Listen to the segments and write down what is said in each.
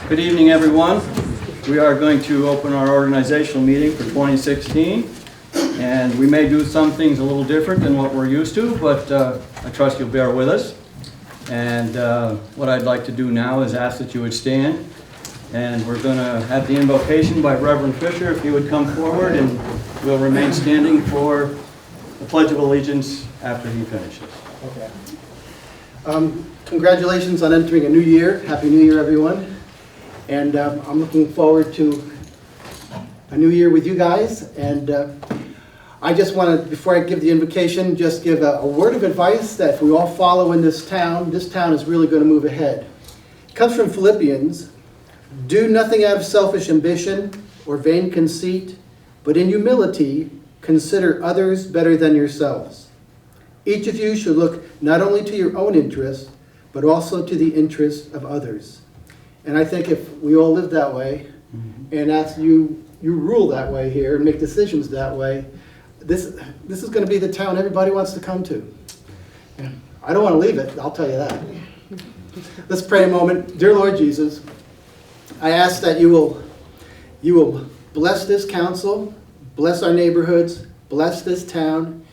Good evening, everyone. We are going to open our organizational meeting for 2016, and we may do some things a little different than what we're used to, but I trust you'll bear with us. And what I'd like to do now is ask that you would stand, and we're going to have the invocation by Reverend Fisher, if he would come forward, and we'll remain standing for the Pledge of Allegiance after he finishes. Okay. Congratulations on entering a new year. Happy New Year, everyone. And I'm looking forward to a new year with you guys. And I just want to, before I give the invocation, just give a word of advice that if we all follow in this town is really going to move ahead. It comes from Philippians. Do nothing out of selfish ambition or vain conceit, but in humility consider others better than yourselves. Each of you should look not only to your own interest, but also to the interest of others. And I think if we all live that way, and as you rule that way here and make decisions that way, this is going to be the town everybody wants to come to. And I don't want to leave it, I'll tell you that. Let's pray a moment. Dear Lord Jesus, I ask that you will bless this council, bless our neighborhoods, bless this town.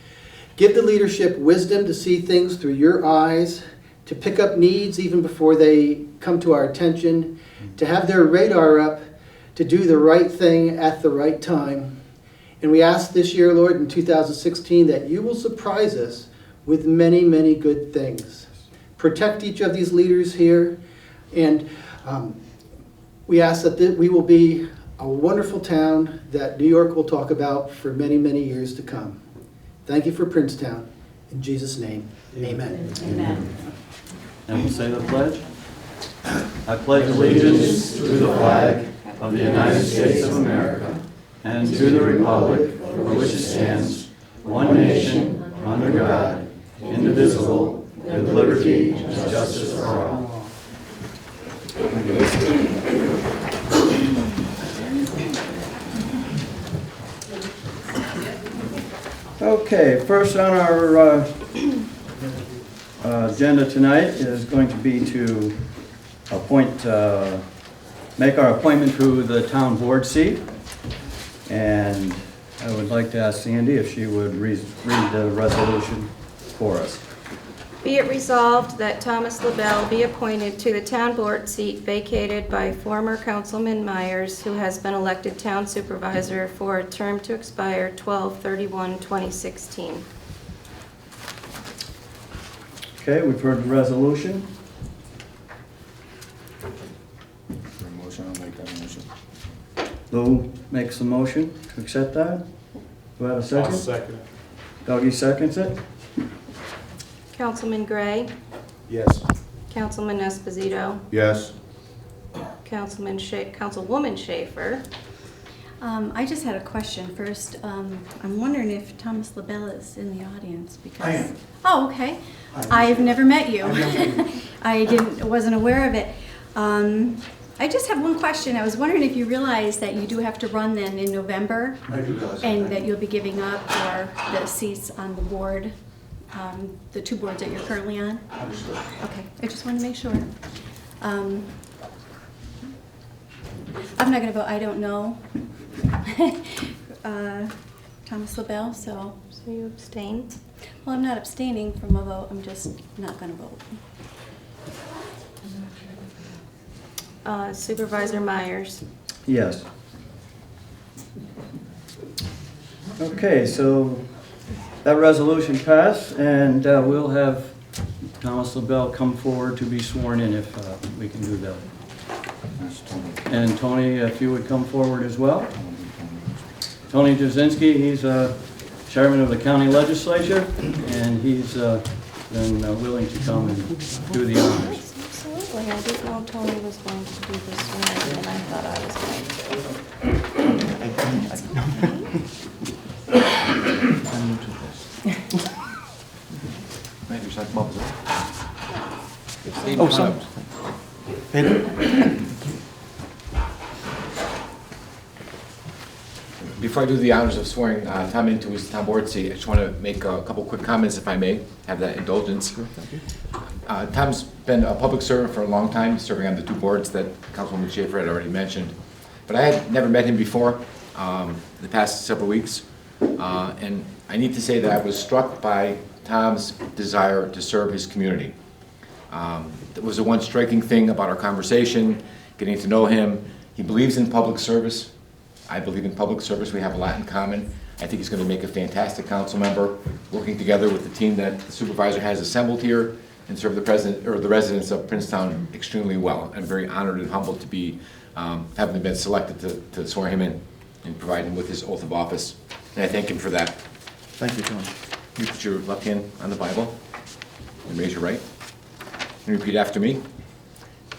Give the leadership wisdom to see things through your eyes, to pick up needs even before they come to our attention, to have their radar up, to do the right thing at the right time. And we ask this year, Lord, in 2016, that you will surprise us with many, many good things. Protect each of these leaders here, and we ask that we will be a wonderful town that New York will talk about for many, many years to come. Thank you for Princetown. In Jesus' name, amen. Amen. And we'll say the pledge. I pledge allegiance to the flag of the United States of America and to the republic for which it stands, one nation, under God, indivisible, with liberty and justice for all. Okay, first on our agenda tonight is going to be to make our appointment to the town board seat. And I would like to ask Sandy if she would read the resolution for us. Be it resolved that Thomas LaBelle be appointed to the town board seat vacated by former Councilman Myers, who has been elected town supervisor for a term to expire 12/31/2016. Okay, we've heard the resolution. Motion, I'll make that motion. Lou makes the motion to accept that. Do I have a second? I'll second it. Dougie seconds it. Councilman Gray, Yes. Councilman Esposito, Yes. Councilwoman Schaefer. I just had a question first. I'm wondering if Thomas LaBelle is in the audience because. I am. Oh, okay. I've never met you. I wasn't aware of it. I just have one question. I was wondering if you realize that you do have to run then in November, I do realize and that you'll be giving up the seats on the board, the two boards that you're currently on. Understood. Okay, I just wanted to make sure. I'm not going to vote. I don't know Thomas LaBelle, so. So you abstain? Well, I'm not abstaining from a vote. I'm just not going to vote. Supervisor Myers. Yes. Okay, so that resolution passed, and we'll have Thomas LaBelle come forward to be sworn in if we can do that. And Tony, if you would come forward as well. Tony Jasinski, he's chairman of the county legislature, and he's been willing to come and do the honors. Absolutely. I didn't know Tony was going to do this one, and I thought I was going I'm new to this. Maybe should I come up with it? Oh, sorry. Before I do the honors of swearing Tom into his town board seat, I just want to make a couple quick comments, if I may, have that indulgence. Tom's been a public servant for a long time, serving on the two boards that Councilwoman Schaefer had already mentioned. But I had never met him before the past several weeks. And I need to say that I was struck by Tom's desire to serve his community. That was the one striking thing about our conversation, getting to know him. He believes in public service. I believe in public service. We have a lot in common. I think he's going to make a fantastic council member, working together with the team that the supervisor has assembled here and serve the president or the residents of Princetown extremely well. I'm very honored and humbled to be having been selected to swear him in and provide him with his oath of office. And I thank him for that. Thank you, Tom. You put your left hand on the Bible and raise your right. And repeat after me.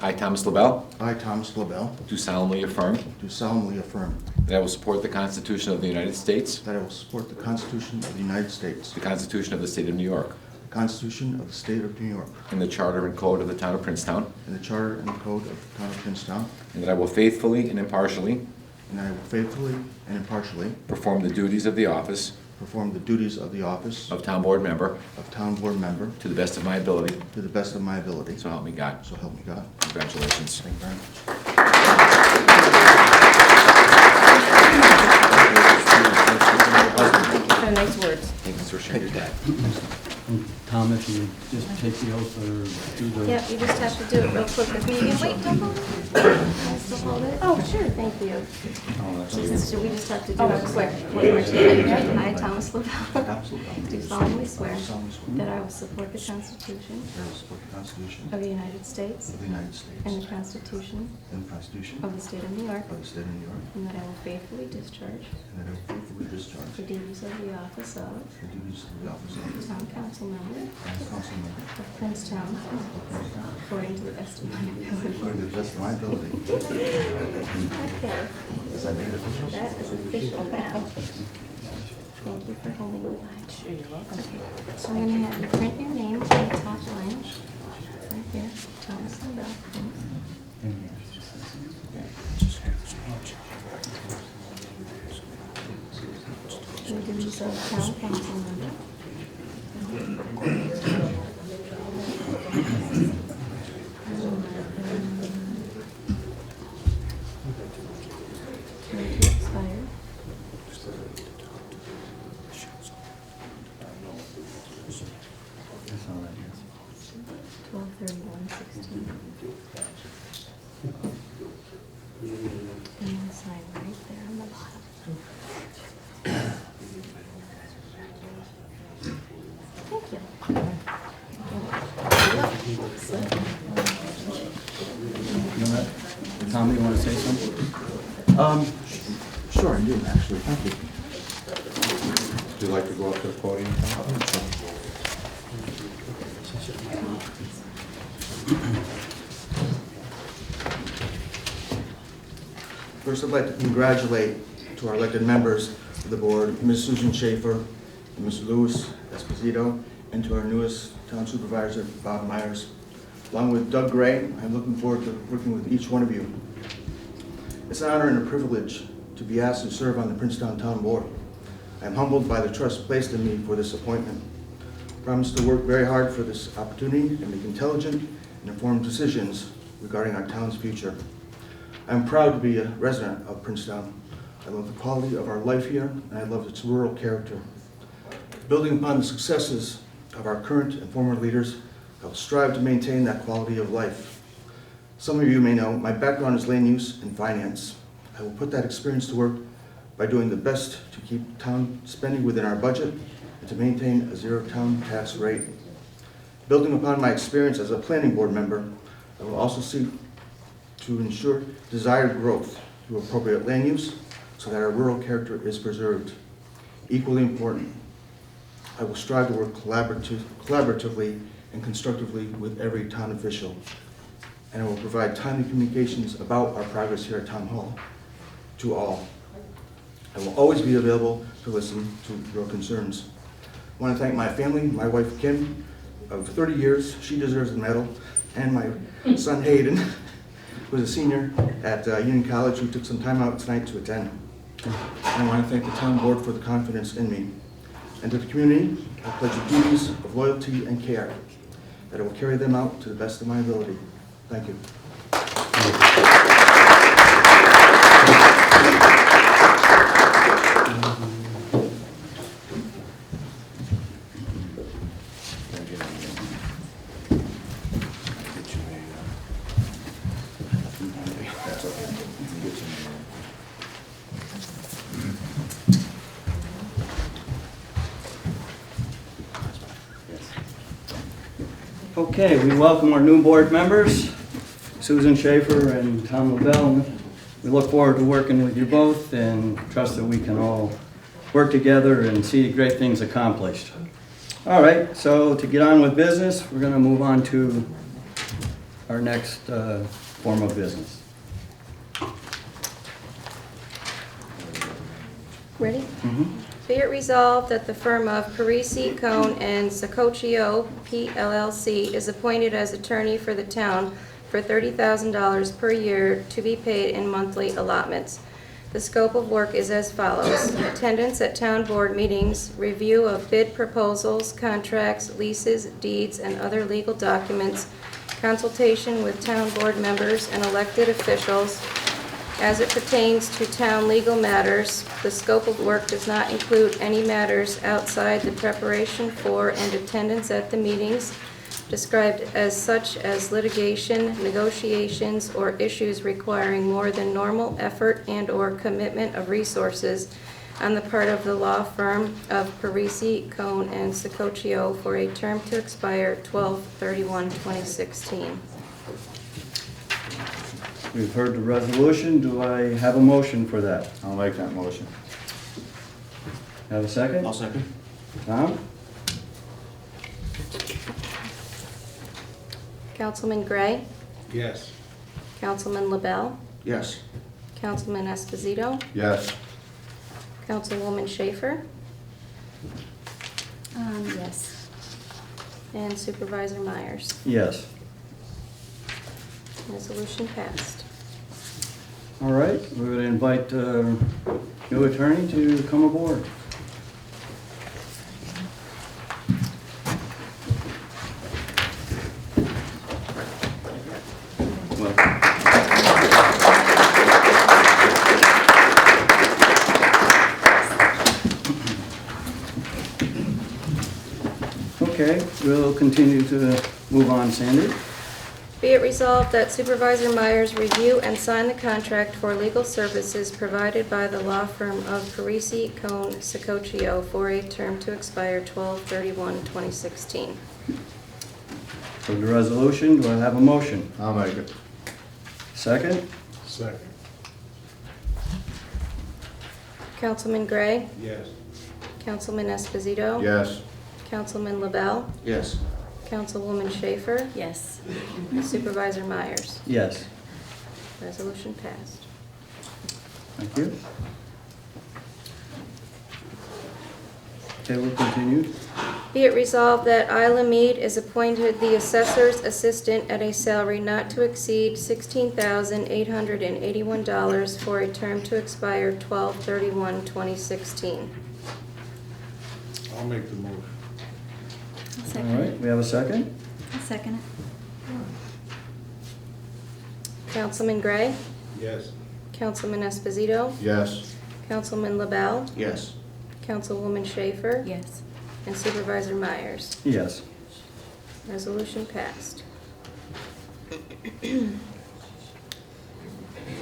I, Thomas LaBelle, I, Thomas LaBelle, do solemnly affirm do solemnly affirm that I will support the Constitution of the United States, that I will support the Constitution of the United States, the Constitution of the State of New York, the Constitution of the State of New York, and the Charter and Code of the Town of Princetown, and the Charter and Code of the Town of Princetown, and that I will faithfully and impartially and that I will faithfully and impartially perform the duties of the office perform the duties of the office of Town Board Member of Town Board Member to the best of my ability, to the best of my ability. so help me God. So help me God. Congratulations. Thank you very much. So nice words. Thank you for sharing your dad. Tom, if you just take the oath or do the... Yeah, you just have to do it real quick with me again. Wait, don't hold it. Can I still hold it? Oh, sure, thank you. So we just have to do it quick. One more time. I, Thomas LaBelle, do solemnly swear that I will support the Constitution I will support the Constitution of the United States of the United States and the Constitution and the Constitution of the State of New York, of the State of New York, and that I will faithfully discharge and that I will faithfully discharge the duties of the office of the duties of the office of Town Council Member Town Council Member of Princetown according to the best of my ability. according to the best of my ability. Okay. As I made it official. That is official now. Thank you for holding the line. Sure, you're welcome. Okay, so I'm gonna have you print your name on the top line. Right here, Thomas LaBelle. The duties of town council member. Term to expire. That's all right, yes. 12/31/16. And then sign right there on the bottom. Thank you. You know what? Tom, you want to say something? Sure, I do, actually. Thank you. Would you like to go up to the podium? First, I'd like to congratulate to our elected members of the board, Ms. Susan Schaefer, and Mr. Louis Esposito, and to our newest town supervisor, Bob Myers. Along with Doug Gray, I'm looking forward to working with each one of you. It's an honor and a privilege to be asked to serve on the Princetown Town Board. I am humbled by the trust placed in me for this appointment. I promise to work very hard for this opportunity and make intelligent and informed decisions regarding our town's future. I am proud to be a resident of Princetown. I love the quality of our life here, and I love its rural character. Building upon the successes of our current and former leaders, I will strive to maintain that quality of life. Some of you may know my background is land use and finance. I will put that experience to work by doing the best to keep town spending within our budget and to maintain a zero town tax rate. Building upon my experience as a planning board member, I will also seek to ensure desired growth through appropriate land use so that our rural character is preserved. Equally important, I will strive to work collaboratively and constructively with every town official, and I will provide timely communications about our progress here at Town Hall to all. I will always be available to listen to your concerns. I want to thank my family, my wife Kim, of 30 years, she deserves the medal, and my son Hayden, who is a senior at Union College, who took some time out tonight to attend. And I want to thank the town board for the confidence in me. And to the community, I pledge the duties of loyalty and care. that I will carry them out to the best of my ability. Thank you. Okay, we welcome our new board members, Susan Schaefer and Tom LaBelle. We look forward to working with you both and trust that we can all work together and see great things accomplished. All right, so to get on with business, we're going to move on to our next form of business. Ready? Be it resolved that the firm of Parisi, Cone, and Sacoccio, PLLC, is appointed as attorney for the town for $30,000 per year to be paid in monthly allotments. The scope of work is as follows: attendance at town board meetings, review of bid proposals, contracts, leases, deeds, and other legal documents, consultation with town board members and elected officials, as it pertains to town legal matters. The scope of work does not include any matters outside the preparation for and attendance at the meetings described as such as litigation, negotiations, or issues requiring more than normal effort and/or commitment of resources on the part of the law firm of Parisi, Cone, and Sacoccio for a term to expire 12/31/2016. We've heard the resolution. Do I have a motion for that? I'll make that motion. Have a second? I'll second. Tom? Councilman Gray, Yes. Councilman LaBelle, Yes. Councilman Esposito, Yes. Councilwoman Schaefer, Yes. and Supervisor Myers. Yes. Resolution passed. All right, we would invite new attorney to come aboard. Okay, we'll continue to move on, Sandy. Be it resolved that Supervisor Myers review and sign the contract for legal services provided by the law firm of Parisi, Cone, Sacoccio for a term to expire 12/31/2016. For the resolution, do I have a motion? I'll make it. Second? Second. Councilman Gray, Yes. Councilman Esposito. Yes. Councilman LaBelle, Yes. Councilwoman Schaefer, Yes. Supervisor Myers. Yes. Resolution passed. Thank you. Okay, we'll continue. Be it resolved that Isla Mead is appointed the assessor's assistant at a salary not to exceed $16,881 for a term to expire 12/31/2016. I'll make the motion. I'll All second right, it. we have a second? I'll second it. Councilman Gray, Yes. Councilman Esposito, Yes. Councilman LaBelle, Yes. Councilwoman Schaefer, Yes. and Supervisor Myers. Yes. Resolution passed.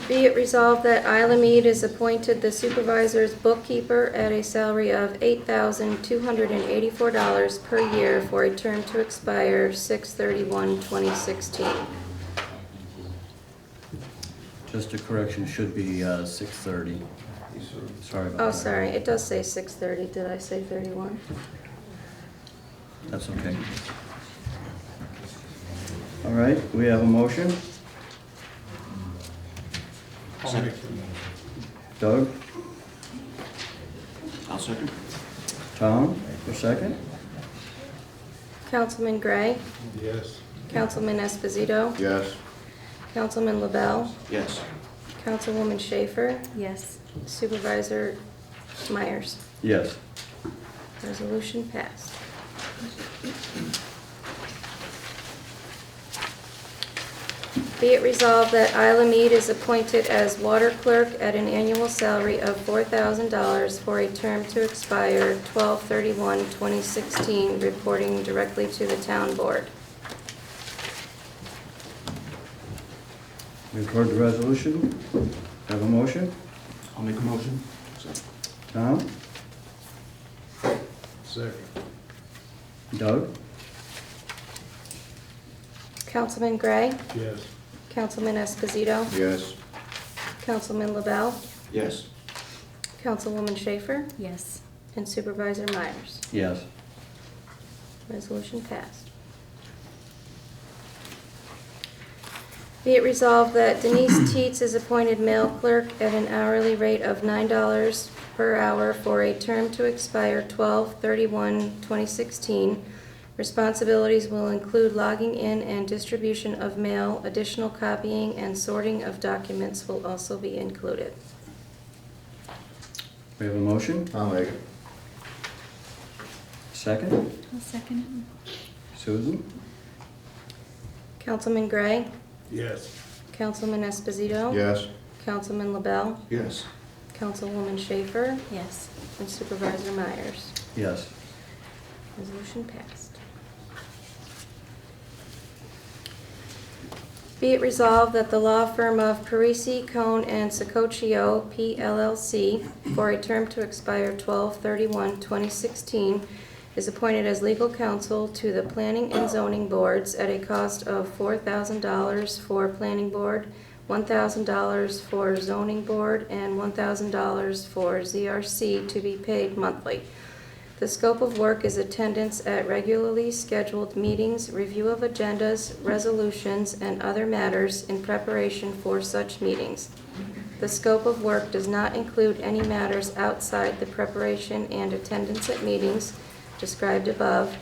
Be it resolved that Isla Mead is appointed the supervisor's bookkeeper at a salary of $8,284 per year for a term to expire 6/31/2016. Just a correction, should be 6:30. Sorry about that. Oh, sorry, it does say 6:30. Did I say 31? That's okay. All right, we have a motion. I'll make the motion. Doug? I'll second. Tom, for second? Councilman Gray, Yes. Councilman Esposito, Yes. Councilman LaBelle, Yes. Councilwoman Schaefer, Yes. Supervisor Myers. Be it resolved that Isla Mead is appointed as water clerk at an annual salary of $4,000 for a term to expire 12/31/2016, reporting directly to the town board. We've heard the resolution. Have a motion? I'll make a motion. Tom? Second. Doug? Councilman Gray, Yes. Councilman Esposito, Yes. Councilman LaBelle, Yes. Councilwoman Schaefer, Yes. and Supervisor Myers. Yes. Resolution passed. Be it resolved that Denise Teets is appointed mail clerk at an hourly rate of $9 per hour for a term to expire 12/31/2016. Responsibilities will include logging in and distribution of mail. Additional copying and sorting of documents will also be included. We have a motion? I'll make it. Second? I'll second Susan? Councilman Gray, Yes. Councilman Esposito. Yes. Councilman LaBelle, Yes. Councilwoman Schaefer, it. Yes. and Supervisor Myers. Yes. Resolution passed. Be it resolved that the law firm of Parisi, Cohn, and Sicoccio, PLLC, for a term to expire 12/31/2016, is appointed as legal counsel to the Planning and Zoning Boards at a cost of $4,000 for Planning Board, $1,000 for Zoning Board, and $1,000 for ZRC to be paid monthly. The scope of work is attendance at regularly scheduled meetings, review of agendas, resolutions, and other matters in preparation for such meetings. The scope of work does not include any matters outside the preparation and attendance at meetings described above,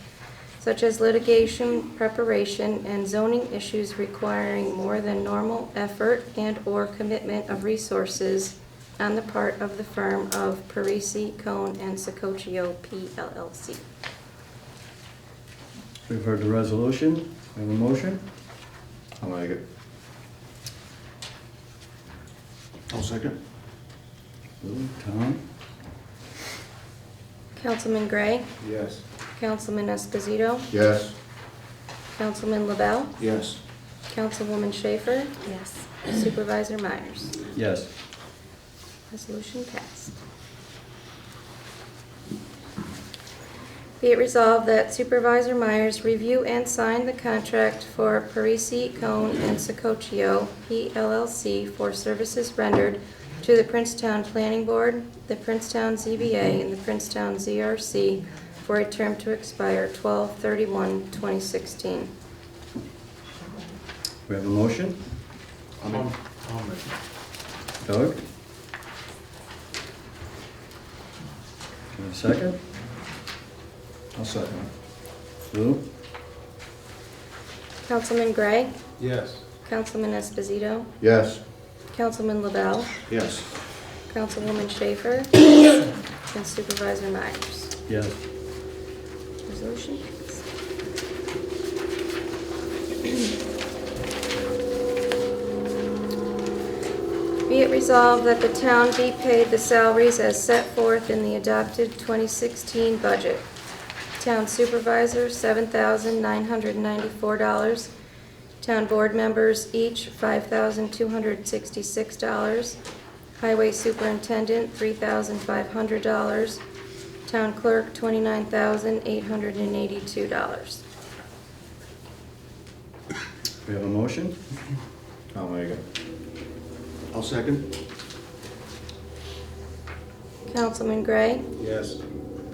such as litigation preparation and zoning issues requiring more than normal effort and/or commitment of resources on the part of the firm of Parisi, Cohn, and Sicoccio, PLLC. We've heard the resolution. We have a motion? I'll make it. I'll second. Lou, Tom? Councilman Gray, Yes. Councilman Esposito, Yes. Councilman LaBelle, Yes. Councilwoman Schaefer, Yes. Supervisor Myers. Yes. Resolution passed. Be it resolved that Supervisor Myers review and sign the contract for Parisi, Cohn, and Sicoccio, PLLC, for services rendered to the Princetown Planning Board, the Princetown ZBA, and the Princetown ZRC for a term to expire 12/31/2016. We have a motion? I'll make it. Doug? Can I have a second? I'll second. Lou? Councilman Gray, Yes. Councilman Esposito, Yes. Councilman LaBelle, Yes. Councilwoman Schaefer, and Supervisor Myers. Yes. Resolution passed. Be it resolved that the town be paid the salaries as set forth in the adopted 2016 budget. Town supervisor, $7,994. Town board members, each $5,266. Highway superintendent, $3,500. Town clerk, $29,882. We have a motion? I'll make it. I'll second. Councilman Gray, Yes.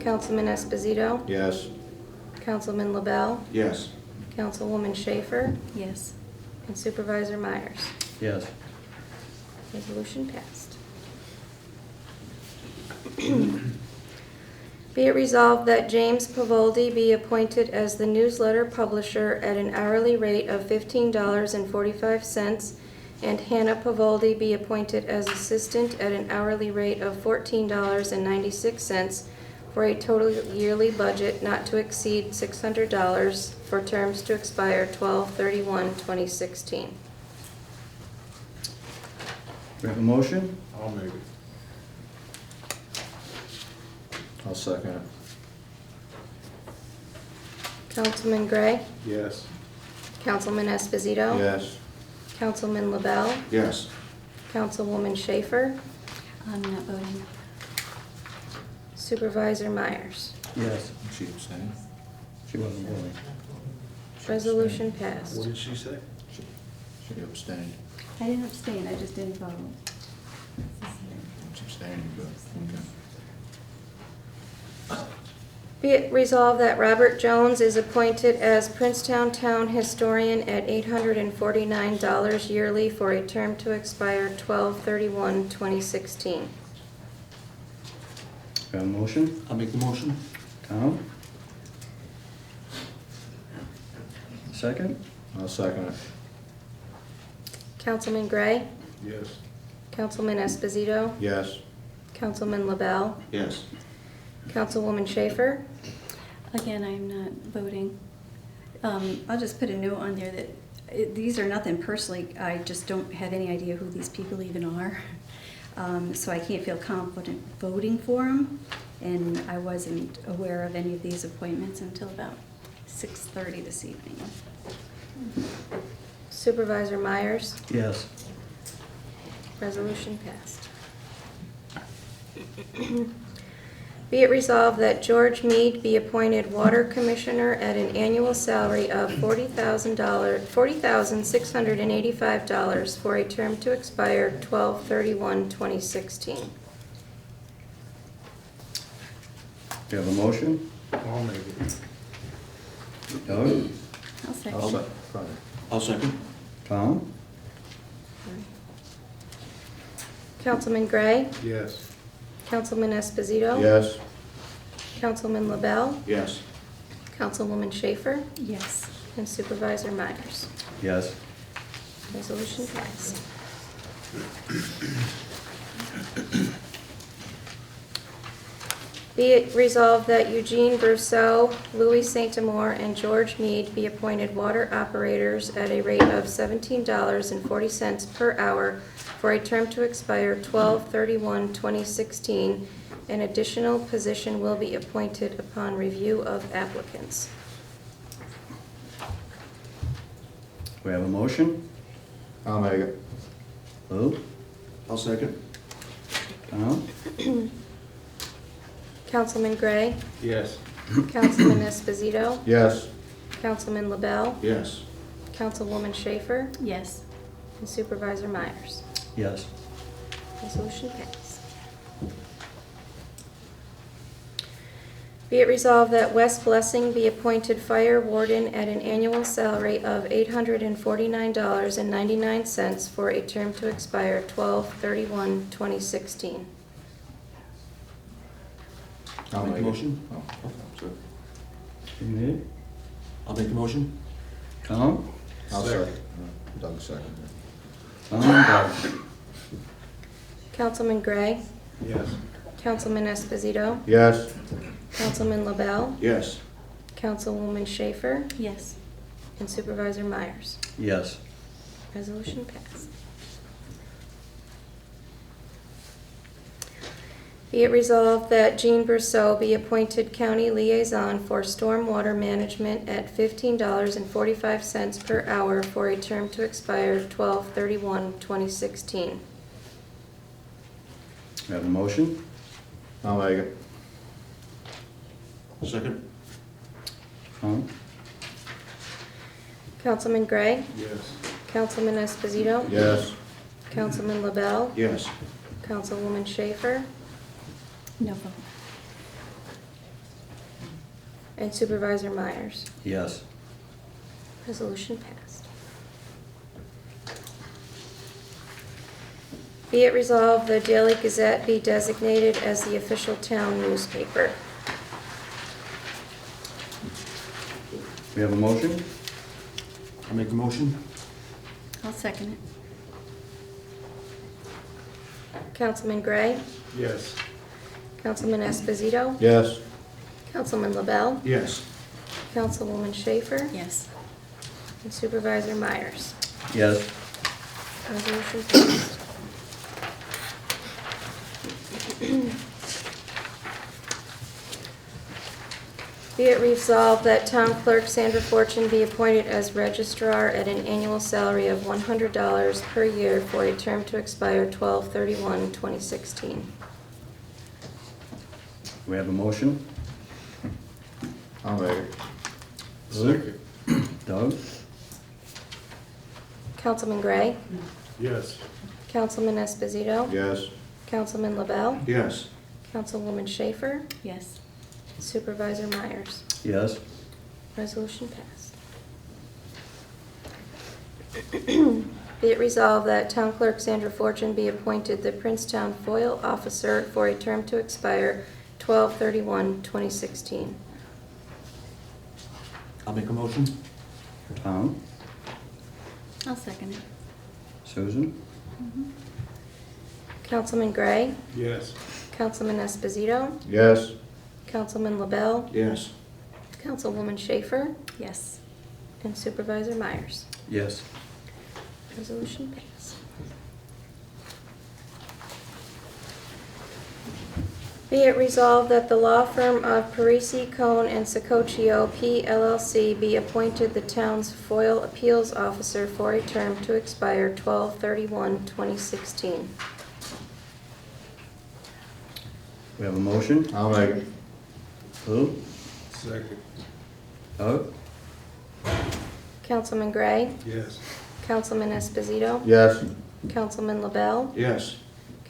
Councilman Esposito, Yes. Councilman LaBelle, Yes. Councilwoman Schaefer, Yes. and Supervisor Myers. Yes. Resolution passed. Be it resolved that James Pavoldi be appointed as the newsletter publisher at an hourly rate of $15.45, and Hannah Pavoldi be appointed as assistant at an hourly rate of $14.96, for a total yearly budget not to exceed $600 for terms to expire 12/31/2016. We have a motion? I'll make it. I'll second it. Councilman Gray, Yes. Councilman Esposito. Yes. Councilman LaBelle, Yes. Councilwoman Schaefer, I'm not voting. Supervisor Myers. Yes. She abstained? She wasn't voting. Resolution passed. did she say? She abstained. I didn't abstain, I just didn't vote. She abstained, good. Okay. Be it resolved that Robert Jones is appointed as Princetown Town Historian at $849 yearly for a term to expire 12/31/2016. We have a motion? I'll make the motion. Tom? Second? I'll second it. Councilman Gray, Yes. Councilman Esposito, Yes. Councilman LaBelle, Yes. Councilwoman Schaefer, Again, I'm not voting. I'll just put a note on there that these are nothing personally, I just don't have any idea who these people even are. So I can't feel confident voting for them, and I wasn't aware of any of these appointments until about 6:30 this evening. Supervisor Myers. Yes. Resolution passed. Be it resolved that George Meade be appointed Water Commissioner at an annual salary of $40,685 for a term to expire 12/31/2016. We have a motion? I'll make it. Doug? I'll second. I'll second. Tom? Councilman Gray, Yes. Councilman Esposito. Yes. Councilman LaBelle, Yes. Councilwoman Schaefer, Yes. and Supervisor Myers. Yes. Resolution passed. Be it resolved that Eugene Brousseau, Louis Saint-Amour, and George Meade be appointed water operators at a rate of $17.40 per hour for a term to expire 12/31/2016. An additional position will be appointed upon review of applicants. We have a motion? I'll make it. Lou? I'll second. Tom? Councilman Gray, Yes. Councilman Esposito, Yes. Councilman LaBelle, Yes. Councilwoman Schaefer, Yes. and Supervisor Myers. Yes. Resolution passed. Be it resolved that Wes Blessing be appointed Fire Warden at an annual salary of $849.99 for a term to expire 12/31/2016. I'll Make make a it. motion. Oh, sorry. You made it? I'll make the motion. Tom? I'll second. Doug second. Tom, Doug? Councilman Gray, Yes. Councilman Esposito, Yes. Councilman LaBelle, Yes. Councilwoman Schaefer, Yes. and Supervisor Myers. Yes. Resolution passed. Be it resolved that Jean Brousseau be appointed County Liaison for Stormwater Management at $15.45 per hour for a term to expire 12/31/2016. We have a motion? I'll make it. Second. Tom? Councilman Gray, Yes. Councilman Esposito, Yes. Councilman LaBelle, Yes. Councilwoman Schaefer, No vote. and Supervisor Myers. Yes. Resolution passed. Be it resolved, the Daily Gazette be designated as the official town newspaper. We have a motion? I'll make the motion. I'll second it. Councilman Gray, Yes. Councilman Esposito, Yes. Councilman LaBelle, Yes. Councilwoman Schaefer, Yes. and Supervisor Myers. Yes. Resolution passed. Be it resolved that Town Clerk Sandra Fortune be appointed as registrar at an annual salary of $100 per year for a term to expire 12/31/2016. We have a motion? I'll make it. Second. Doug? Councilman Gray, Yes. Councilman Esposito, Yes. Councilman LaBelle, Yes. Councilwoman Schaefer, Yes. Supervisor Myers. Yes. Resolution passed. Be it resolved that Town Clerk Sandra Fortune be appointed the Princetown FOIL Officer for a term to expire 12/31/2016. I'll make a motion. Tom? I'll second it. Susan? Councilman Gray, Yes. Councilman Esposito, Yes. Councilman LaBelle, Yes. Councilwoman Schaefer, Yes. and Supervisor Myers. Yes. Resolution passed. Be it resolved that the law firm of Parisi, Cohn, and Sicoccio, P.LLC. be appointed the town's FOIL Appeals Officer for a term to expire 12/31/2016. We have a motion? I'll make it. Lou? Second. Doug? Councilman Gray, Yes. Councilman Esposito, Yes. Councilman LaBelle, Yes.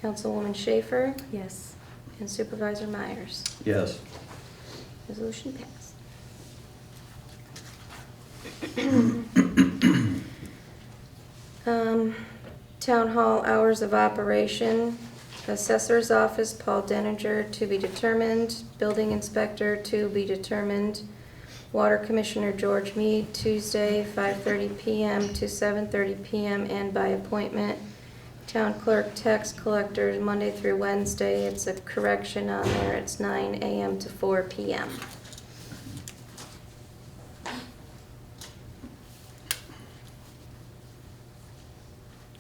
Councilwoman Schaefer, Yes. and Supervisor Myers. Yes. Resolution passed. Town Hall hours of operation. Assessor's Office, Paul Denninger, to be determined. Building Inspector, to be determined. Water Commissioner George Mead, Tuesday, 5:30 PM to 7:30 PM, and by appointment. Town Clerk Tax Collector, Monday through Wednesday. It's a correction on there. It's 9 AM to 4 PM.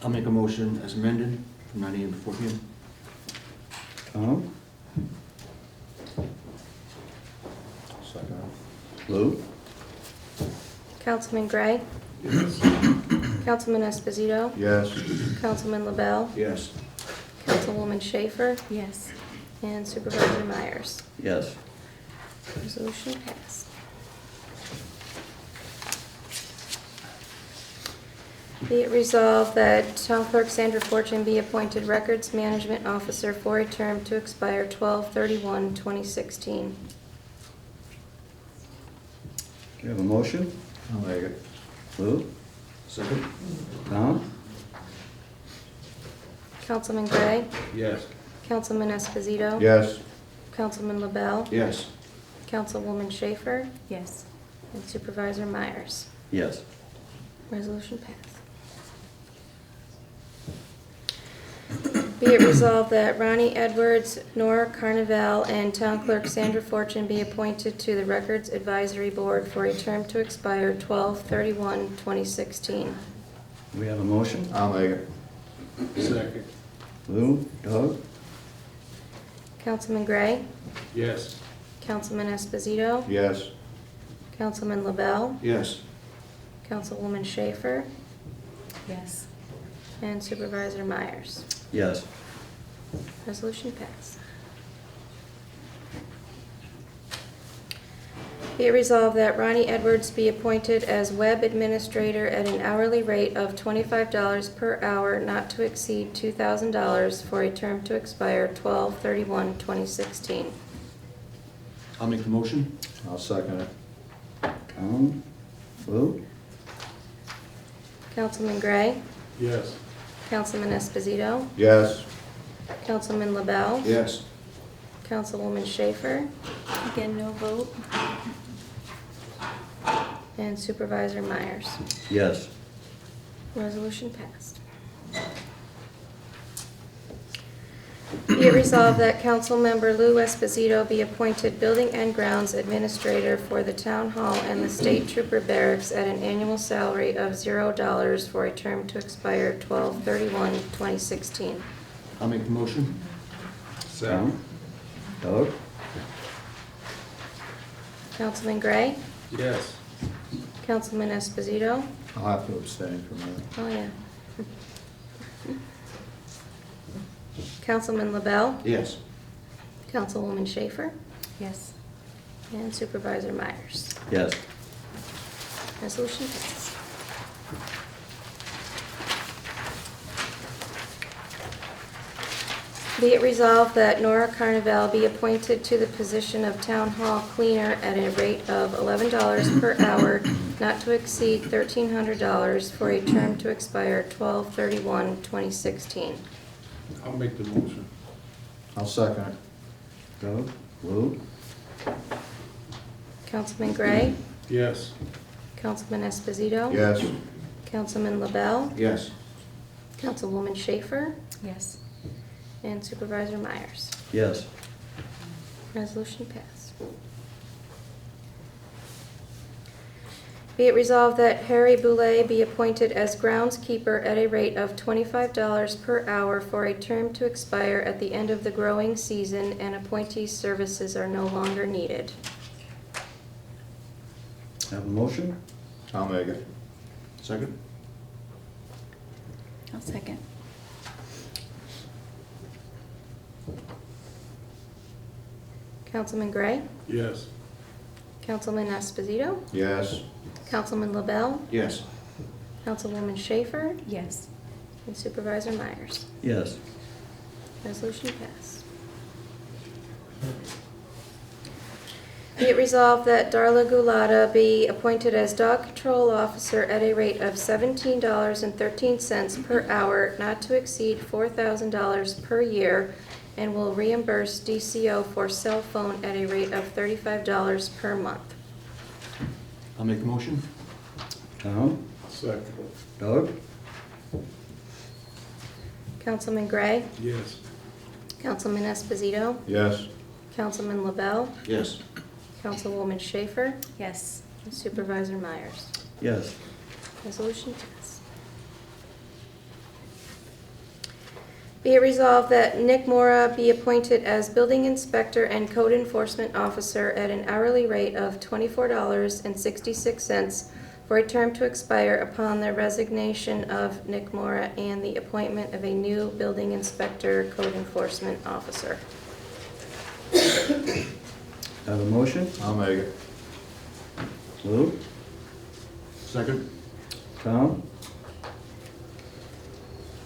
I'll make a motion as amended from 9 AM to 4 PM. Tom? Second. Lou? Councilman Gray, Yes. Councilman Esposito, Yes. Councilman LaBelle, Yes. Councilwoman Schaefer, Yes. and Supervisor Myers. Yes. Resolution passed. Be it resolved that Town Clerk Sandra Fortune be appointed Records Management Officer for a term to expire 12/31/2016. Do you have a motion? I'll make it. Lou? Second. Tom? Councilman Gray, Yes. Councilman Esposito, Yes. Councilman LaBelle, Yes. Councilwoman Schaefer, Yes. and Supervisor Myers. Yes. Resolution passed. Be it resolved that Ronnie Edwards, Nora Carnival, and Town Clerk Sandra Fortune be appointed to the Records Advisory Board for a term to expire 12/31/2016. We have a motion? I'll make it. Second. Lou? Doug? Councilman Gray, Yes. Councilman Esposito, Yes. Councilman LaBelle, Yes. Councilwoman Schaefer, Yes. and Supervisor Myers. Yes. Resolution passed. Be it resolved that Ronnie Edwards be appointed as web administrator at an hourly rate of $25 per hour, not to exceed $2,000, for a term to expire 12/31/2016. I'll make the motion. I'll second it. Tom? Lou? Councilman Gray, Yes. Councilman Esposito, Yes. Councilman LaBelle, Yes. Councilwoman Schaefer, Again, no vote? and Supervisor Myers. Yes. Resolution passed. Be it resolved that Councilmember Lou Esposito be appointed Building and Grounds Administrator for the Town Hall and the State Trooper Barracks at an annual salary of $0 for a term to expire 12/31/2016. I'll make the motion. Tom? Doug? Councilman Gray, Yes. Councilman Esposito. I'll have to abstain from that. Oh, yeah. Councilman LaBelle, Yes. Councilwoman Schaefer, Yes. and Supervisor Myers. Yes. Resolution passes. Be it resolved that Nora Carnival be appointed to the position of Town Hall Cleaner at a rate of $11 per hour, not to exceed $1,300 for a term to expire 12/31/2016. I'll make the motion. I'll second it. Doug? Lou? Councilman Gray, Yes. Councilman Esposito. Yes. Councilman LaBelle, Yes. Councilwoman Schaefer, Yes. and Supervisor Myers. Yes. Resolution passed. Be it resolved that Harry Boulay be appointed as groundskeeper at a rate of $25 per hour for a term to expire at the end of the growing season, and appointee services are no longer needed. Have a motion? I'll make it. Second? I'll second. Councilman Gray, Yes. Councilman Esposito, Yes. Councilman LaBelle, Yes. Councilwoman Schaefer, Yes. and Supervisor Myers. Yes. Resolution passed. Be it resolved that Darla Gulata be appointed as dog control officer at a rate of $17.13 per hour, not to exceed $4,000 per year, and will reimburse DCO for cell phone at a rate of $35 per month. I'll make the motion. Tom? Second. Doug? Councilman Gray, Yes. Councilman Esposito, Yes. Councilman LaBelle, Yes. Councilwoman Schaefer, Yes. and Supervisor Myers. Yes. Resolution passed. Be it resolved that Nick Mora be appointed as building inspector and code enforcement officer at an hourly rate of $24.66 for a term to expire upon the resignation of Nick Mora and the appointment of a new building inspector code enforcement officer. Have a motion? I'll make it. Lou? Second? Tom?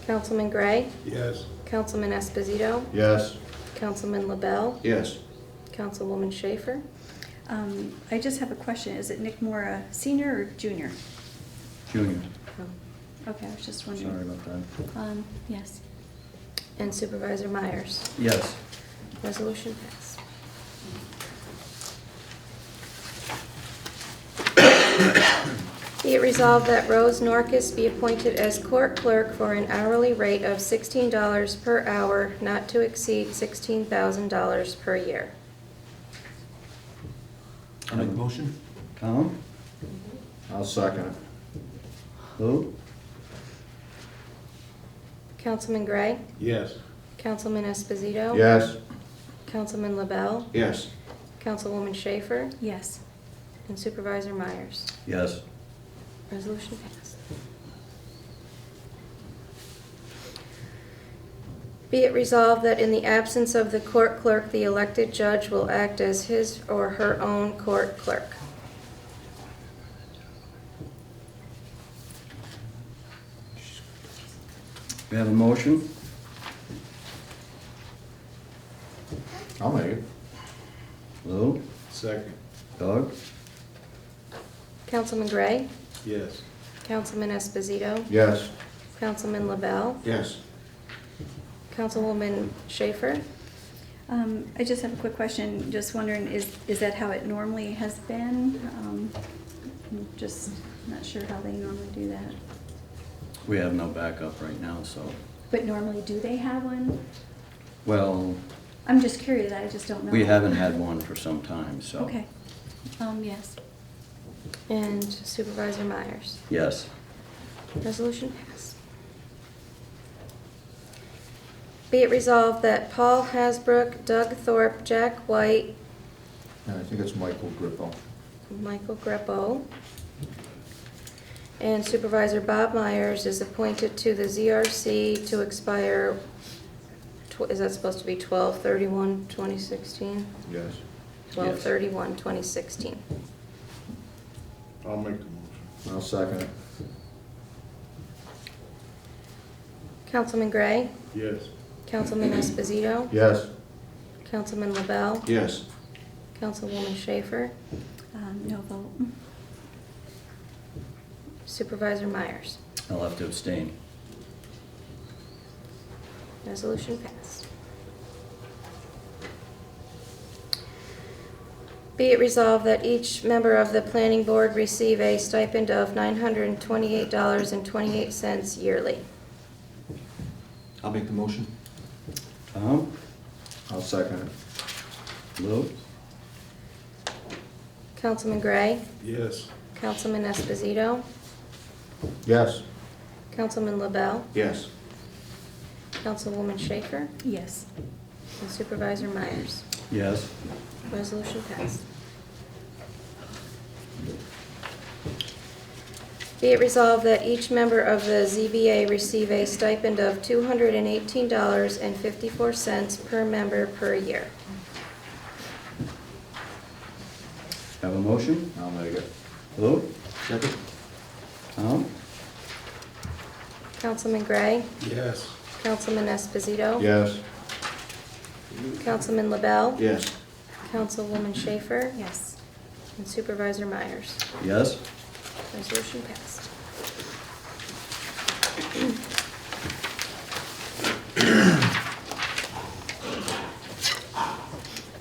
Councilman Gray, Yes. Councilman Esposito, Yes. Councilman LaBelle, Yes. Councilwoman Schaefer, I just have a question. Is it Nick Mora senior or junior? Junior. Okay, I was just Sorry wondering. about that. Yes. and Supervisor Myers. Yes. Resolution passed. Be it resolved that Rose Norquist be appointed as court clerk for an hourly rate of $16 per hour, not to exceed $16,000 per year. I'll make the motion. Tom? I'll second it. Lou? Councilman Gray, Yes. Councilman Esposito. Yes. Councilman LaBelle, Yes. Councilwoman Schaefer, Yes. and Supervisor Myers. Yes. Resolution passed. Be it resolved that in the absence of the court clerk, the elected judge will act as his or her own court clerk. We have a motion? I'll make it. Lou? Second. Doug? Councilman Gray, Yes. Councilman Esposito, Yes. Councilman LaBelle, Yes. Councilwoman Schaefer, I just have a quick question. Just wondering, is that how it normally has been? I'm just not sure how they normally do that. We have no backup right now, so. But normally, do they have one? Well, I'm just curious. I just don't know. we haven't had one for some time, so. Okay. Yes. and Supervisor Myers. Yes. Resolution passed. Be it resolved that Paul Hasbrook, Doug Thorpe, Jack White, And I think it's Michael Grippo. Michael Grepo. And Supervisor Bob Myers is appointed to the ZRC to expire, is that supposed to be 12/31/2016? Yes. 12/31/2016. I'll make the motion. I'll second it. Councilman Gray, Yes. Councilman Esposito, Yes. Councilman LaBelle, Yes. Councilwoman Schaefer, No vote. Supervisor Myers. I'll have to abstain. Resolution passed. Be it resolved that each member of the planning board receive a stipend of $928.28 yearly. I'll make the motion. Tom? I'll second it. Lou? Councilman Gray, Yes. Councilman Esposito, Yes. Councilman LaBelle, Yes. Councilwoman Schaefer, Yes. and Supervisor Myers. Yes. Resolution passed. Be it resolved that each member of the ZBA receive a stipend of $218.54 per member per year. Have a motion? I'll make it. Lou? Second? Tom? Councilman Gray, Yes. Councilman Esposito, Yes. Councilman LaBelle, Yes. Councilwoman Schaefer, Yes. and Supervisor Myers. Yes. Resolution passed.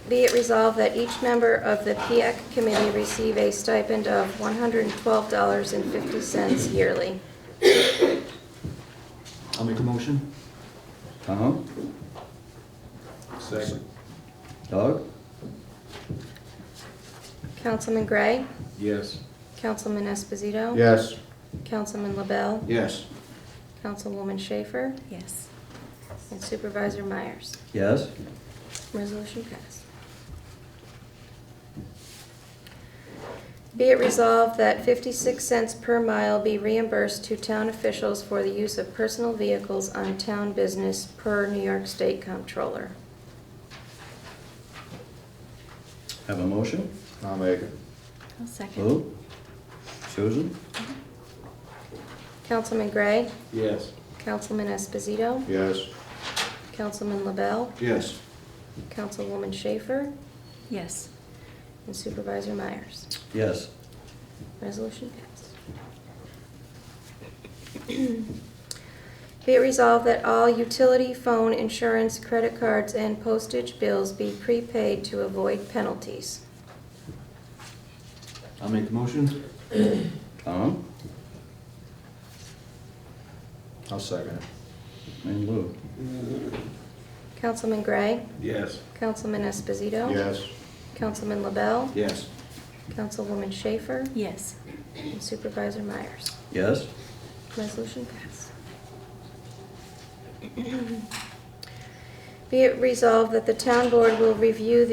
Be it resolved that each member of the PIAC committee receive a stipend of $112.50 yearly. I'll make a motion. Tom? Second. Doug? Councilman Gray, Yes. Councilman Esposito, Yes. Councilman LaBelle, Yes. Councilwoman Schaefer, Yes. and Supervisor Myers. Yes. Resolution passed. Be it resolved that 56 cents per mile be reimbursed to town officials for the use of personal vehicles on town business per New York State Comptroller. Have a motion? I'll make it. I'll second. Lou? Susan? Councilman Gray, Yes. Councilman Esposito, Yes. Councilman LaBelle, Yes. Councilwoman Schaefer, Yes. and Supervisor Myers. Yes. Resolution passed. Be it resolved that all utility, phone, insurance, credit cards, and postage bills be prepaid to avoid penalties. I'll make the motion. Tom? I'll second it. And Lou? Councilman Gray, Yes. Councilman Esposito, Yes. Councilman LaBelle, Yes. Councilwoman Schaefer, Yes. and Supervisor Myers. Yes. Resolution passed. Be it resolved that the town board will review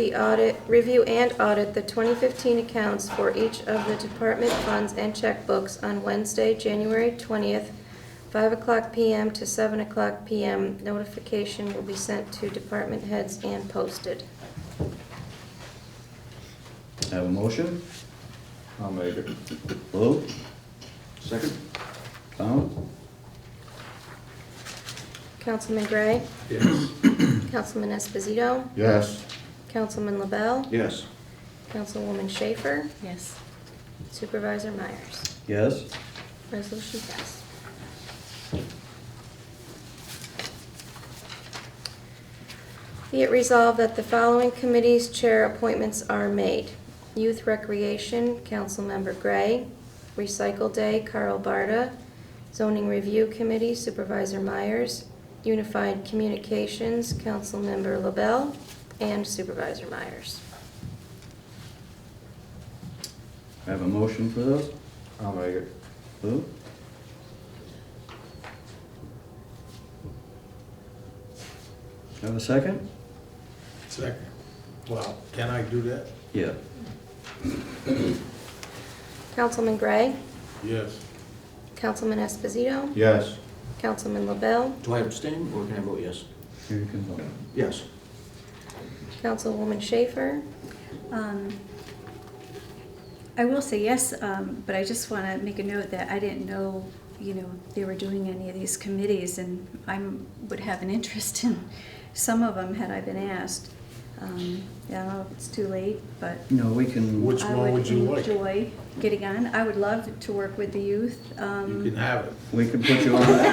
and audit the 2015 accounts for each of the department funds and checkbooks on Wednesday, January 20th, 5:00 p.m. to 7:00 p.m. Notification will be sent to department heads and posted. Have a motion? I'll make it. Lou? Second? Tom? Councilman Gray, Yes. Councilman Esposito, Yes. Councilman LaBelle, Yes. Councilwoman Schaefer, Yes. Supervisor Myers. Yes. Resolution passed. Be it resolved that the following committees' chair appointments are made. Youth Recreation, Councilmember Gray. Recycle Day, Carl Barta. Zoning Review Committee, Supervisor Myers. Unified Communications, Councilmember LaBelle, and Supervisor Myers. Have a motion for those? I'll make it. Lou? Have a second? Second. Well, can I do that? Yeah. Councilman Gray, Yes. Councilman Esposito, Yes. Councilman LaBelle, Do I abstain or can I vote yes? Here you can vote. Yes. Councilwoman Schaefer, I will say yes, but I just want to make a note that I didn't know, they were doing any of these committees, and I would have an interest in some of them had I been asked. I don't know if it's too late, but No, we can, Which I one would you like? enjoy getting on. I would love to work with the youth. You can have it. we can put you on that.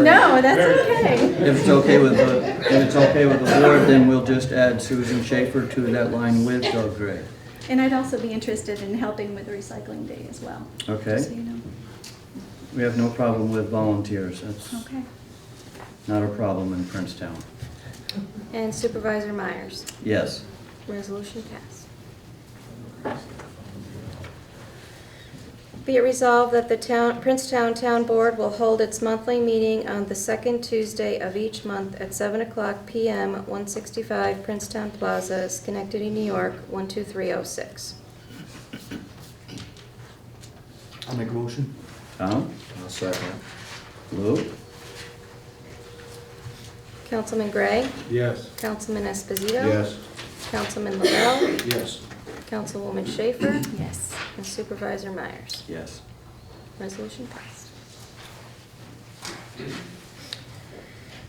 No, that's okay. If it's okay with the board, then we'll just add Susan Schaefer to that line with Doug Gray. And I'd also be interested in helping with recycling day as well. Okay. Just so you know. We have no problem with volunteers. That's Okay. not a problem in Princetown. and Supervisor Myers. Yes. Resolution passed. Be it resolved that the Princetown Town Board will hold its monthly meeting on the second Tuesday of each month at 7:00 p.m., 165 Princetown Plaza, Schenectady, New York, 12306. I'll make a motion. Tom? I'll second. Lou? Councilman Gray, Yes. Councilman Esposito. Yes. Councilman LaBelle, Yes. Councilwoman Schaefer, Yes. and Supervisor Myers. Yes. Resolution passed.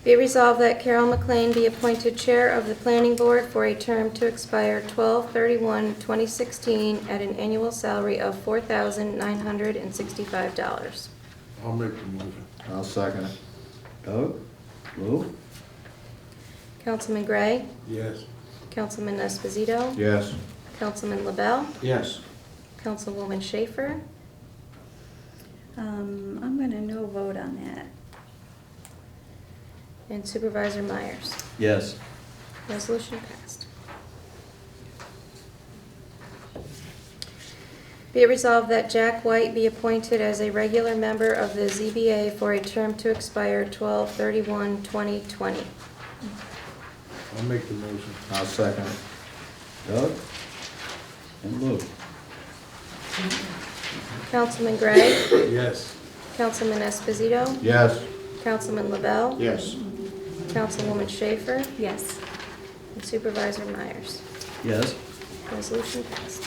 Be it resolved that Carol McLean be appointed Chair of the Planning Board for a term to expire 12/31/2016 at an annual salary of $4,965. I'll make the motion. I'll second it. Doug? Lou? Councilman Gray, Yes. Councilman Esposito, Yes. Councilman LaBelle, Yes. Councilwoman Schaefer, I'm going to no vote on that. and Supervisor Myers. Yes. Resolution passed. Be it resolved that Jack White be appointed as a regular member of the ZBA for a term to expire 12/31/2020. I'll make the motion. I'll second it. Doug? And Lou? Councilman Gray, Yes. Councilman Esposito, Yes. Councilman LaBelle, Yes. Councilwoman Schaefer, Yes. and Supervisor Myers. Yes. Resolution passed.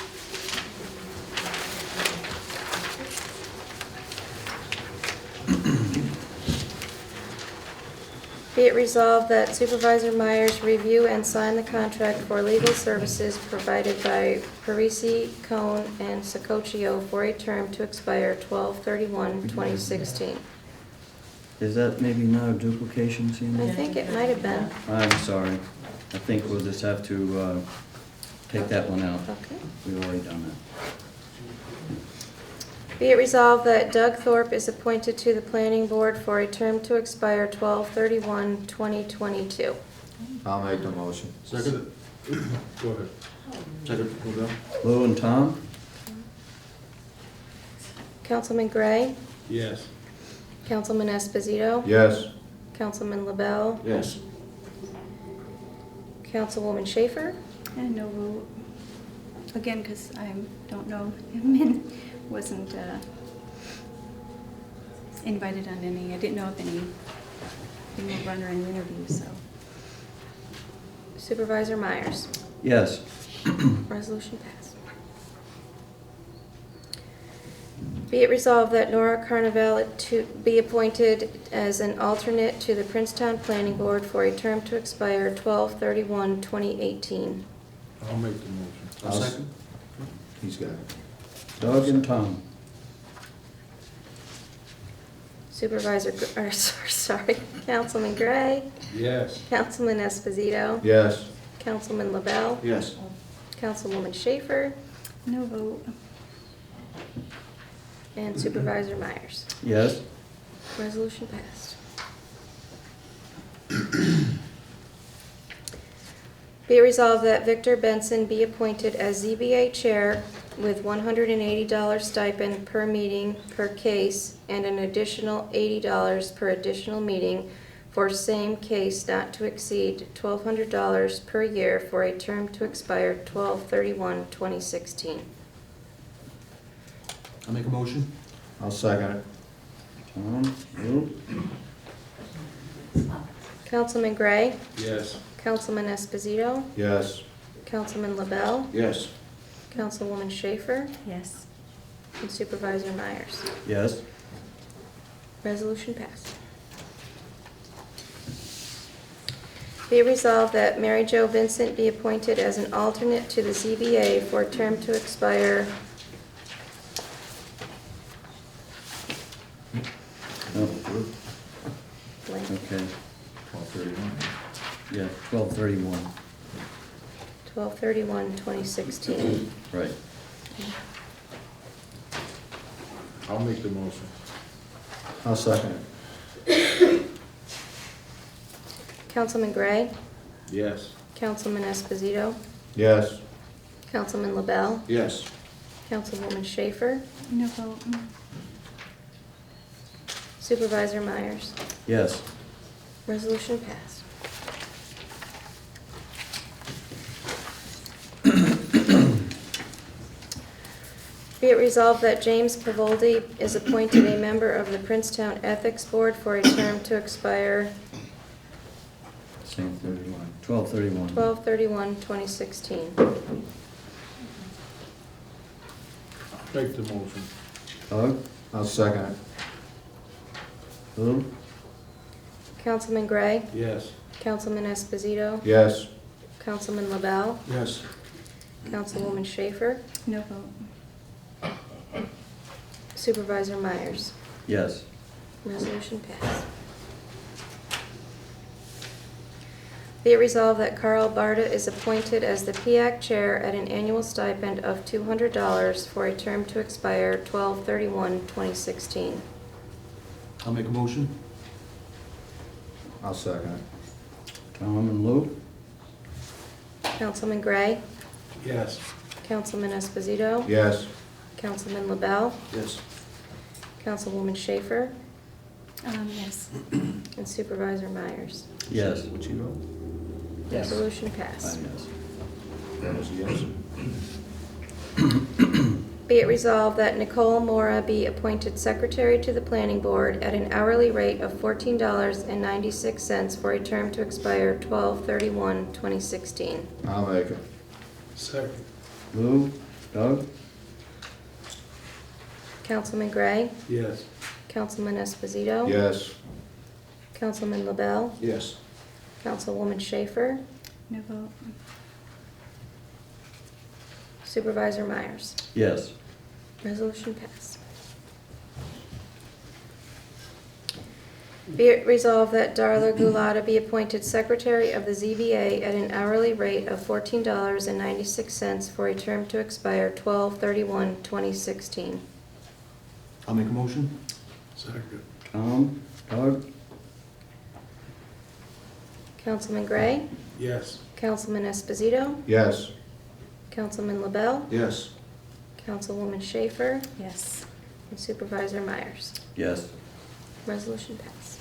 Be it resolved that Supervisor Myers review and sign the contract for legal services provided by Parisi, Cone, and Sococcio for a term to expire 12/31/2016. Is that maybe not a duplication, I Seymour? think it might have been. I'm sorry. I think we'll just have to take that one out. Okay. We've already done that. Be it resolved that Doug Thorpe is appointed to the Planning Board for a term to expire 12/31/2022. I'll make the motion. Second. Go ahead. Second. Hold on. Lou and Tom? Councilman Gray, Yes. Councilman Esposito, Yes. Councilman LaBelle, Yes. Councilwoman Schaefer, And no vote. Again, because I don't know him and wasn't invited on any, I didn't know if any will run or any interviews, so. Supervisor Myers. Yes. Resolution passed. Be it resolved that Nora Carnevale to be appointed as an alternate to the Princetown Planning Board for a term to expire 12/31/2018. I'll make the motion. I'll second. He's got it. Doug and Tom? Supervisor, sorry, Councilman Gray, Yes. Councilman Esposito, Yes. Councilman LaBelle, Yes. Councilwoman Schaefer, No vote. and Supervisor Myers. Yes. Resolution passed. Be it resolved that Victor Benson be appointed as ZBA Chair with $180 stipend per meeting per case and an additional $80 per additional meeting for same case not to exceed $1,200 per year for a term to expire 12/31/2016. I'll make a motion. I'll second it. Tom, Lou? Councilman Gray, Yes. Councilman Esposito, Yes. Councilman LaBelle, Yes. Councilwoman Schaefer, Yes. and Supervisor Myers. Yes. Resolution passed. Be it resolved that Mary Jo Vincent be appointed as an alternate to the ZBA for a term to expire Oh, blank, okay, 12:31. yeah, 12:31, 12/31/2016. right. I'll make the motion. I'll second it. Councilman Gray, Yes. Councilman Esposito, Yes. Councilman LaBelle, Yes. Councilwoman Schaefer, No vote. Supervisor Myers. Yes. Resolution passed. Be it resolved that James Pavoldi is appointed a member of the Princetown Ethics Board for a term to expire Same 31, 12:31. 12/31/2016. Make the motion. Doug? I'll second it. Lou? Councilman Gray, Yes. Councilman Esposito, Yes. Councilman LaBelle, Yes. Councilwoman Schaefer, No vote. Supervisor Myers. Yes. Resolution passed. Be it resolved that Carl Barta is appointed as the PIAC Chair at an annual stipend of $200 for a term to expire 12/31/2016. I'll make a motion. I'll second it. Tom and Lou? Councilman Gray, Yes. Councilman Esposito, Yes. Councilman LaBelle, Yes. Councilwoman Schaefer, Yes. and Supervisor Myers. Yes. Would you go? Yes. Resolution passed. Yes. That was a yes. Be it resolved that Nicole Mora be appointed Secretary to the Planning Board at an hourly rate of $14.96 for a term to expire 12/31/2016. I'll make it. Second. Lou? Doug? Councilman Gray, Yes. Councilman Esposito, Yes. Councilman LaBelle, Yes. Councilwoman Schaefer, No vote. Supervisor Myers. Yes. Resolution passed. Be it resolved that Darla Gulata be appointed Secretary of the ZBA at an hourly rate of $14.96 for a term to expire 12/31/2016. I'll make a motion. Second. Tom? Doug? Councilman Gray, Yes. Councilman Esposito, Yes. Councilman LaBelle, Yes. Councilwoman Schaefer, Yes. and Supervisor Myers. Yes. Resolution passed.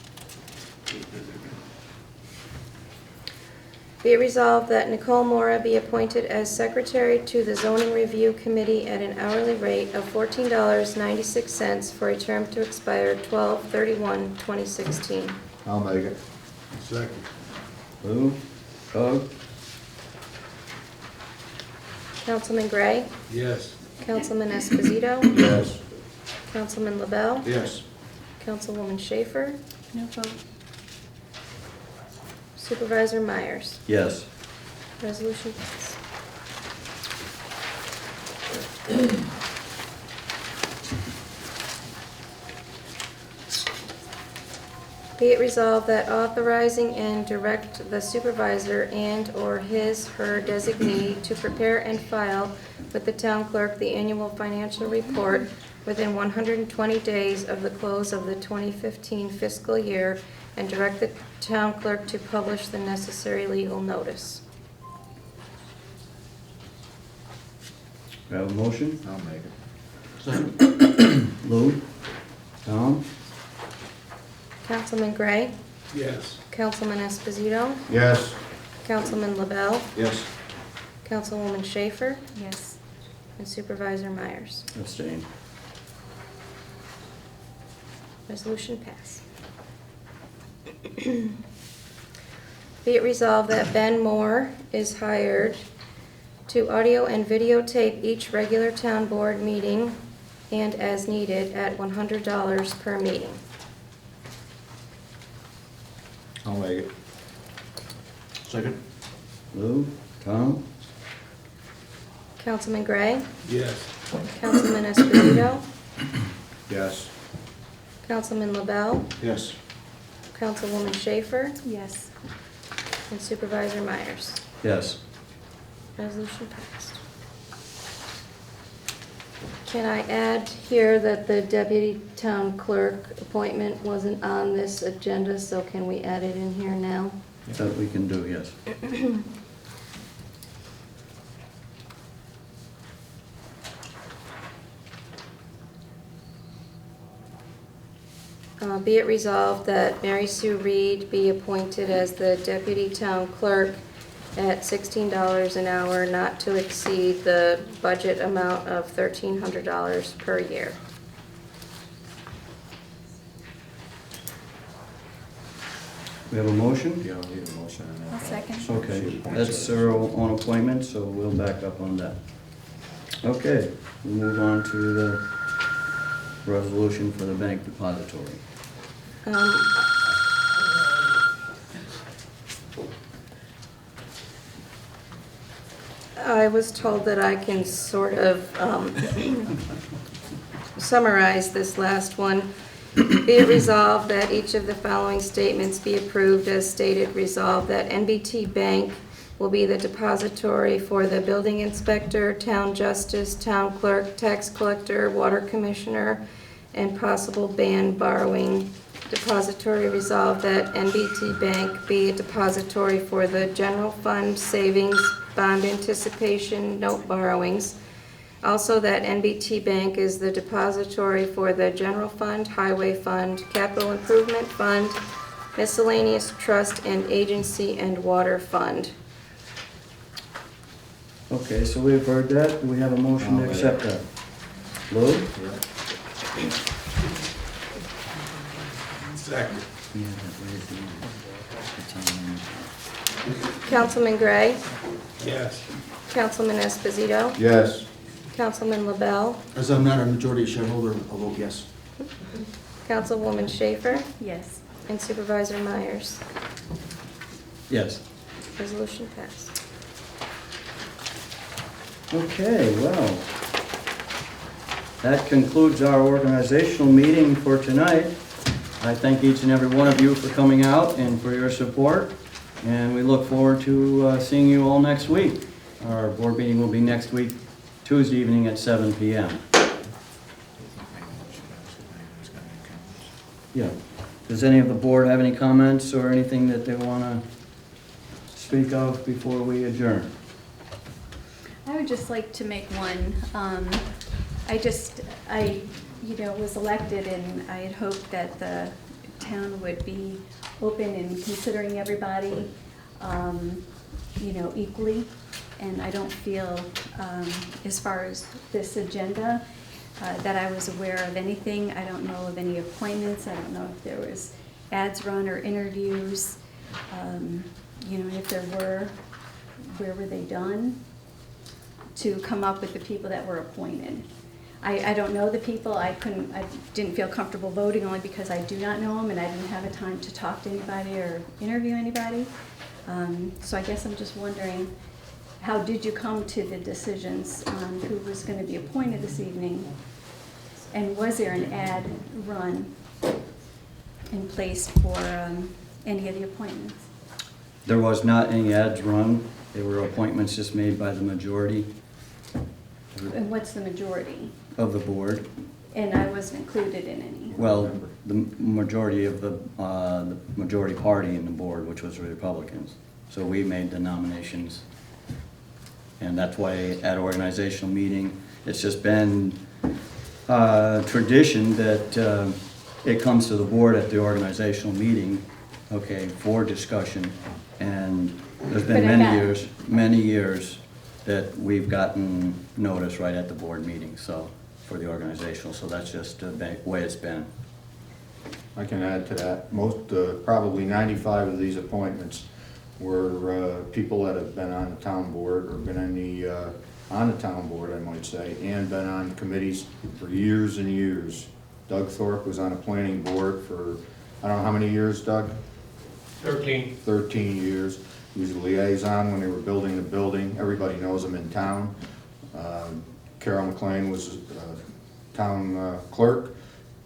Be it resolved that Nicole Mora be appointed as Secretary to the Zoning Review Committee at an hourly rate of $14.96 for a term to expire 12/31/2016. I'll make it. Second. Lou? Doug? Councilman Gray, Yes. Councilman Esposito, Yes. Councilman LaBelle, Yes. Councilwoman Schaefer, No vote. Supervisor Myers. Yes. Resolution passed. Be it resolved that authorizing and direct the supervisor and/or his/her designee to prepare and file with the town clerk the annual financial report within 120 days of the close of the 2015 fiscal year, and direct the town clerk to publish the necessary legal notice. We have a motion? I'll make it. Second. Lou? Tom? Councilman Gray, Yes. Councilman Esposito, Yes. Councilman LaBelle, Yes. Councilwoman Schaefer, Yes. and Supervisor Myers. Abstain. Resolution passed. Be it resolved that Ben Moore is hired to audio and videotape each regular town board meeting and as needed at $100 per meeting. I'll make it. Second? Lou, Tom? Councilman Gray, Yes. Councilman Esposito, Yes. Councilman LaBelle, Yes. Councilwoman Schaefer, Yes. and Supervisor Myers. Yes. Resolution passed. Can I add here that the deputy town clerk appointment wasn't on this agenda, so can we add it in here now? That we can do, yes. Be it resolved that Mary Sue Reed be appointed as the deputy town clerk at $16 an hour, not to exceed the budget amount of $1,300 per year. We have a motion? Yeah, I'll need a motion on that. I'll second. Okay, that's her own appointment, so we'll back up on that. Okay, we'll move on to the resolution for the bank depository. I was told that I can sort of summarize this last one. Be it resolved that each of the following statements be approved as stated. Resolved that NBT Bank will be the depository for the building inspector, town justice, town clerk, tax collector, water commissioner, and possible ban borrowing. Depository resolved that NBT Bank be a depository for the general fund, savings, bond anticipation, note borrowings. Also that NBT Bank is the depository for the general fund, highway fund, capital improvement fund, miscellaneous trust and agency, and water fund. Okay, so we've heard that. Do we have a motion to accept that? Lou? Second. Councilman Gray, Yes. Councilman Esposito, Yes. Councilman LaBelle, As I'm not a majority shareholder, I'll vote yes. Councilwoman Schaefer, Yes. and Supervisor Myers. Yes. Resolution passed. Okay, well, that concludes our organizational meeting for tonight. I thank each and every one of you for coming out and for your support, and we look forward to seeing you all next week. Our board meeting will be next week, Tuesday evening at 7 p.m. Yeah. Does any of the board have any comments or anything that they want to speak of before we adjourn? I would just like to make one. I was elected, and I had hoped that the town would be open and considering everybody, equally. And I don't feel, as far as this agenda, that I was aware of anything. I don't know of any appointments. I don't know if there was ads run or interviews. If there were, where were they done? To come up with the people that were appointed. I don't know the people. I didn't feel comfortable voting only because I do not know them and I didn't have a time to talk to anybody or interview anybody. So I guess I'm just wondering, how did you come to the decisions on who was going to be appointed this evening? And was there an ad run in place for any of the appointments? There was not any ads run. They were appointments just made by the majority And what's the majority? of the board. And I wasn't included in any. Well, the majority of the majority party in the board, which was the Republicans. So we made the nominations. And that's why at organizational meeting, it's just been tradition that it comes to the board at the organizational meeting okay, for discussion. And there's But I been got- many years that we've gotten notice right at the board meeting, so, for the organizational, so that's just the way it's been. I can add to that. Most, probably 95 of these appointments were people that have been on the town board or been on the town board, I might say, and been on committees for years and years. Doug Thorpe was on a planning board for, I don't know how many years, Doug? 13. 13 years. He was a liaison when they were building the building. Everybody knows him in town. Carol McLean was town clerk.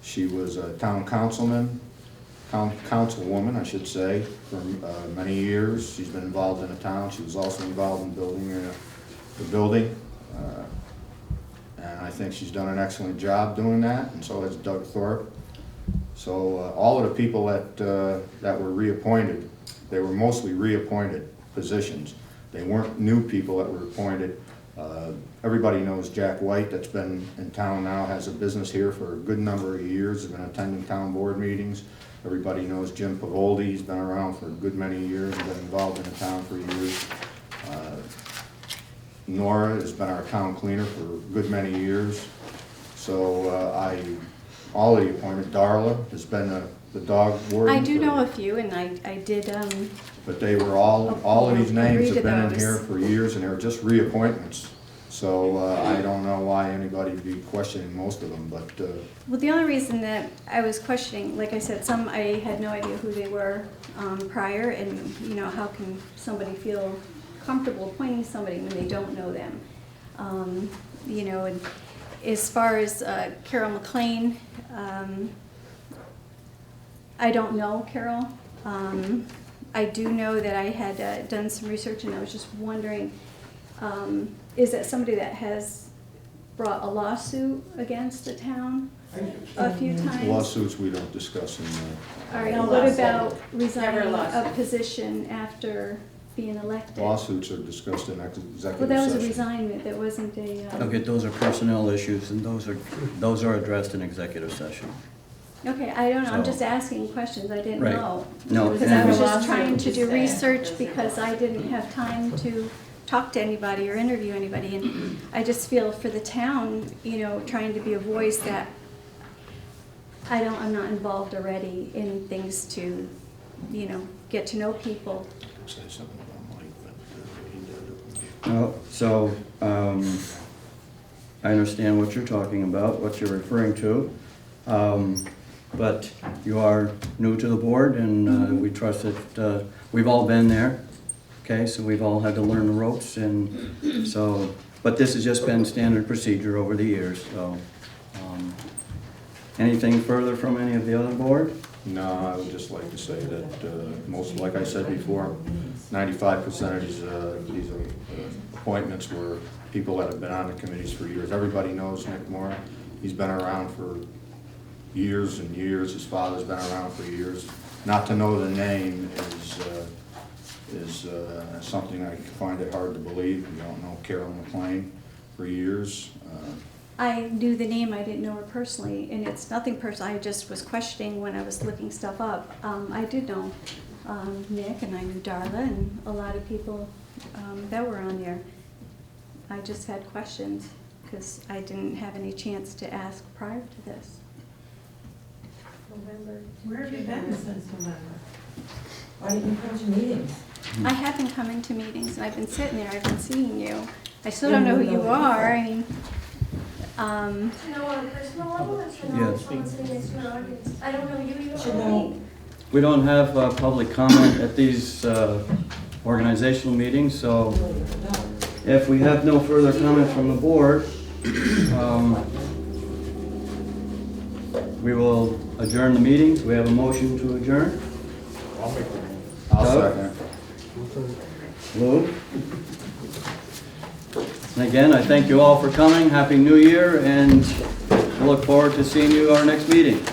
She was a town councilwoman, I should say, for many years. She's been involved in the town. She was also involved in building the building. And I think she's done an excellent job doing that, and so has Doug Thorpe. So all of the people that were reappointed, they were mostly reappointed positions. They weren't new people that were appointed. Everybody knows Jack White, that's been in town now, has a business here for a good number of years, has been attending town board meetings. Everybody knows Jim Pavoldi, he's been around for a good many years, been involved in the town for years. Nora has been our town cleaner for a good many years. So all of the appointments, Darla has been the dog warden. I do for- know a few, and I did, But they were all of these names Agree have to been in those. here for years, and they were just reappointments. So I don't know why anybody would be questioning most of them, but well, the only reason that I was questioning, like I said, some, I had no idea who they were prior, and, you know, how can somebody feel comfortable appointing somebody when they don't know them? You know, and as far as Carol McLean, I don't know Carol. I do know that I had done some research, and I was just wondering, is that somebody that has brought a lawsuit against the town a few times? lawsuits we don't discuss in All right, No what lawsuit. about Never a resigning a lawsuit. position after being elected? lawsuits are discussed in executive session. Well, that was a resignment, that wasn't a, Okay, those are personnel issues, and those are addressed in executive session. okay, I don't know, I'm So- just asking questions, I didn't Right. know. No, Because I was and- just trying to do Lawsuit. research because I didn't have time to talk to anybody or interview anybody, and I just feel for the town, you know, trying to be a voice that I'm not involved already in things to, you know, get to know people. Say something about Mike, but he did. No, so, I understand what you're talking about, what you're referring to. But you are new to the board, and we trust that, we've all been there. Okay, so we've all had to learn the ropes, and so, but this has just been standard procedure over the years, so. Anything further from any of the other board? No, I would just like to say that most, like I said before, 95% of these appointments were people that have been on the committees for years. Everybody knows Nick Moore. He's been around for years and years. His father's been around for years. Not to know the name is something I find it hard to believe. You don't know Carol McLean for years. I knew the name, I didn't know her personally, and it's nothing personal, I just was questioning when I was looking stuff up. I did know Nick, and I knew Darla, and a lot of people that were on there. I just had questions, because I didn't have any chance to ask prior to this. Where have you been since November? Why didn't you come to meetings? I have been coming to meetings, and I've been sitting there, I've been seeing you. I still don't know who you are, I mean, To know on a personal level, or to know Yes. someone sitting next to an audience? I don't know you, you To don't know know. me. We don't have public comment at these organizational meetings, so if we have no further comments from the board, we will adjourn the meeting. Do we have a motion to adjourn? I'll Doug? second. Lou? And again, I thank you all for coming. Happy New Year, and I look forward to seeing you at our next meeting.